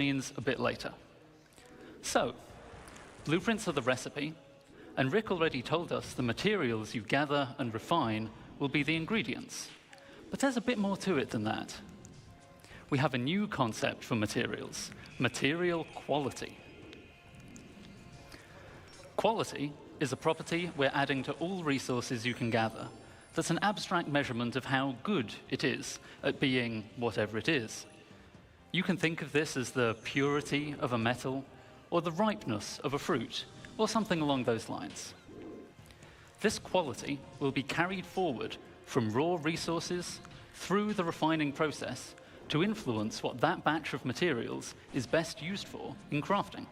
means a bit later. So, blueprints are the recipe, and Rick already told us the materials you gather and refine will be the ingredients. But there's a bit more to it than that. We have a new concept for materials: material quality. Quality is a property we're adding to all resources you can gather. That's an abstract measurement of how good it is at being whatever it is. You can think of this as the purity of a metal, or the ripeness of a fruit, or something along those lines. This quality will be carried forward from raw resources through the refining process to influence what that batch of materials is best used for in crafting.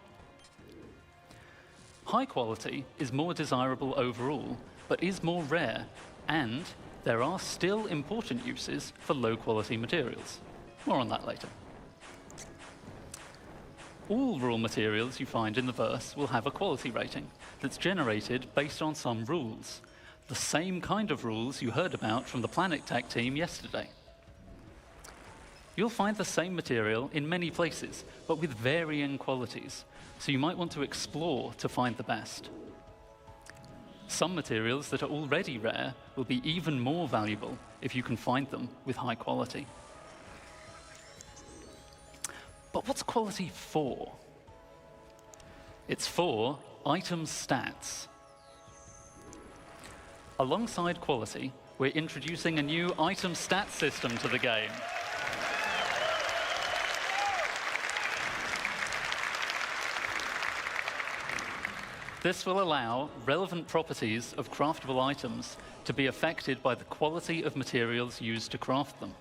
High quality is more desirable overall, but is more rare, and there are still important uses for low-quality materials. More on that later. All raw materials you find in the verse will have a quality rating that's generated based on some rules, the same kind of rules you heard about from the Planet Tech team yesterday. You'll find the same material in many places, but with varying qualities, so you might want to explore to find the best. Some materials that are already rare will be even more valuable if you can find them with high quality. But what's quality for? It's for item stats. Alongside quality, we're introducing a new item stat system to the game. This will allow relevant properties of craftable items to be affected by the quality of materials used to craft them.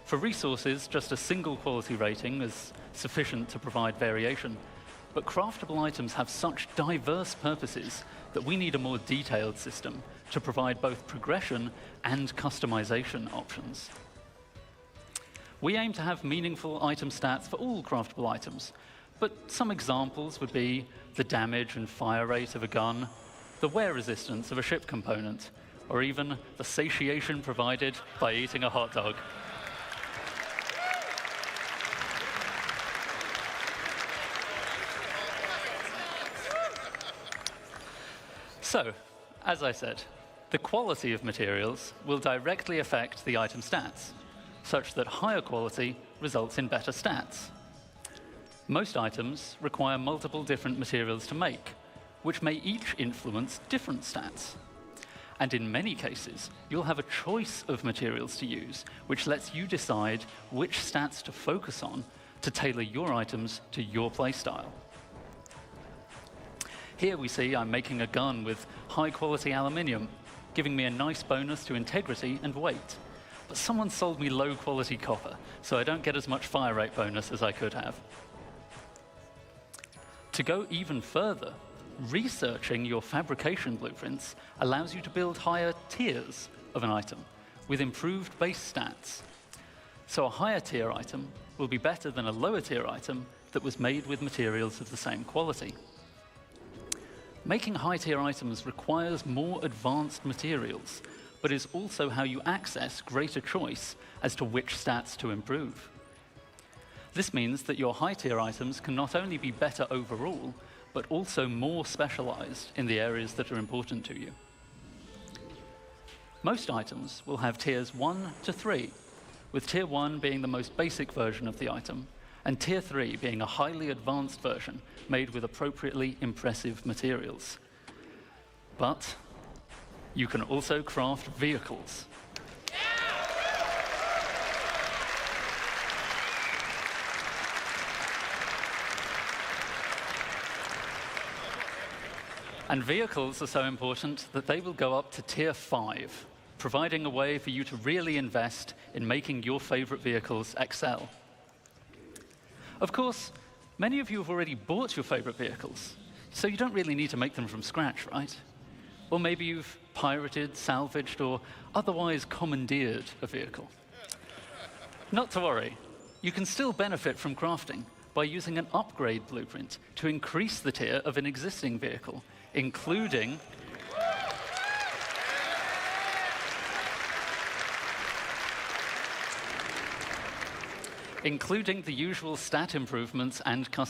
For resources, just a single quality rating is sufficient to provide variation, but craftable items have such diverse purposes that we need a more detailed system to provide both progression and customization options. We aim to have meaningful item stats for all craftable items, but some examples would be the damage and fire rate of a gun, the wear resistance of a ship component, or even the satiation provided by eating a hot dog. So, as I said, the quality of materials will directly affect the item stats, such that higher quality results in better stats. Most items require multiple different materials to make, which may each influence different stats. And in many cases, you'll have a choice of materials to use, which lets you decide which stats to focus on to tailor your items to your playstyle. Here we see I'm making a gun with high-quality aluminium, giving me a nice bonus to integrity and weight. But someone sold me low-quality copper, so I don't get as much fire rate bonus as I could have. To go even further, researching your fabrication blueprints allows you to build higher tiers of an item with improved base stats. So a higher tier item will be better than a lower tier item that was made with materials of the same quality. Making high tier items requires more advanced materials, but is also how you access greater choice as to which stats to improve. This means that your high-tier items can not only be better overall, but also more specialized in the areas that are important to you. Most items will have tiers 1 to 3, with tier 1 being the most basic version of the item, and tier 3 being a highly advanced version made with appropriately impressive materials. But you can also craft vehicles. And vehicles are so important that they will go up to tier 5, providing a way for you to really invest in making your favorite vehicles excel. Of course, many of you have already bought your favorite vehicles, so you don't really need to make them from scratch, right? Or maybe you've pirated, salvaged, or otherwise commandeered a vehicle. Not to worry, you can still benefit from crafting by using an upgrade blueprint to increase the tier of an existing vehicle, including including the usual stat improvements and custom